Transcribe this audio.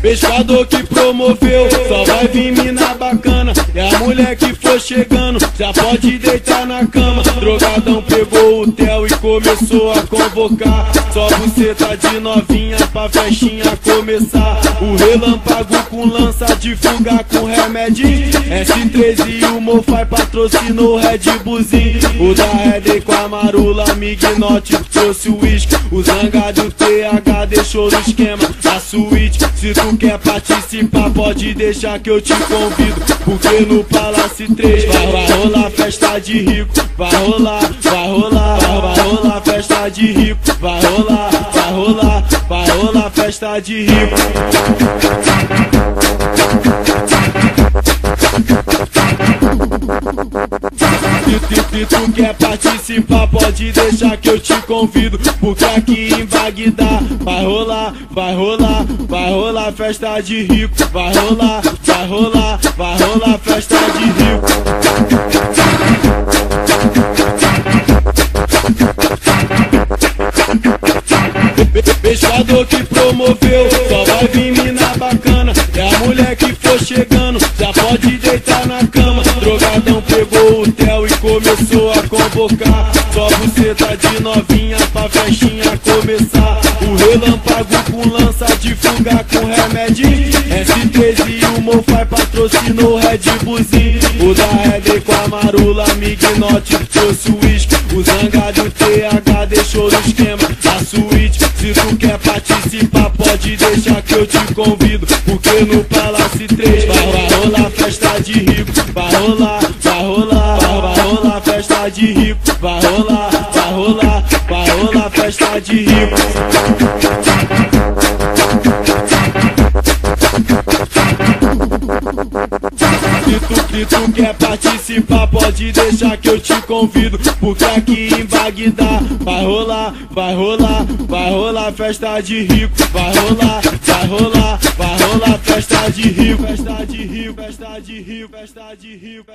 Pescador que promoveu, só vai vir mina bacana. E a mulher que for chegando, já pode deitar na cama. Drogadão pegou o Theo e começou a convocar. Só buceta de novinha pra festinha começar. O relâmpago com lança de fuga com remedinho. S3 e o Mofai patrocinou o Red Bullzinho. O da Red com a Marula, Mignote trouxe o uísque. O Zangado e o TH deixou no esquema a suíte. Se tu quer participar, pode deixar que eu te convido. Porque no Palace 3 vai rolar festa de rico. Vai rolar festa de rico. Vai rolar festa de rico. Se tu quer participar, pode deixar que eu te convido. Porque aqui em Bagdá vai rolar festa de rico. Vai rolar festa de rico. Pescador que promoveu, só vai vir mina bacana. E a mulher que for chegando, já pode deitar na cama. Drogadão pegou o Theo e começou a convocar. Só buceta de novinha pra festinha começar. O relâmpago com lança de fuga com remedinho. S3 e o Mofai patrocinou o Red Bullzinho. O da Red com a Marula, Mignote trouxe o uísque. O Zangado e o TH deixou no esquema a suíte. Se tu quer participar, pode deixar que eu te convido. Porque no Palace 3 vai rolar festa de rico. Vai rolar festa de rico. Vai rolar festa de rico. Se tu quer participar, pode deixar que eu te convido. Porque aqui em Bagdá vai rolar festa de rico. Vai rolar festa de rico. Festa de rico.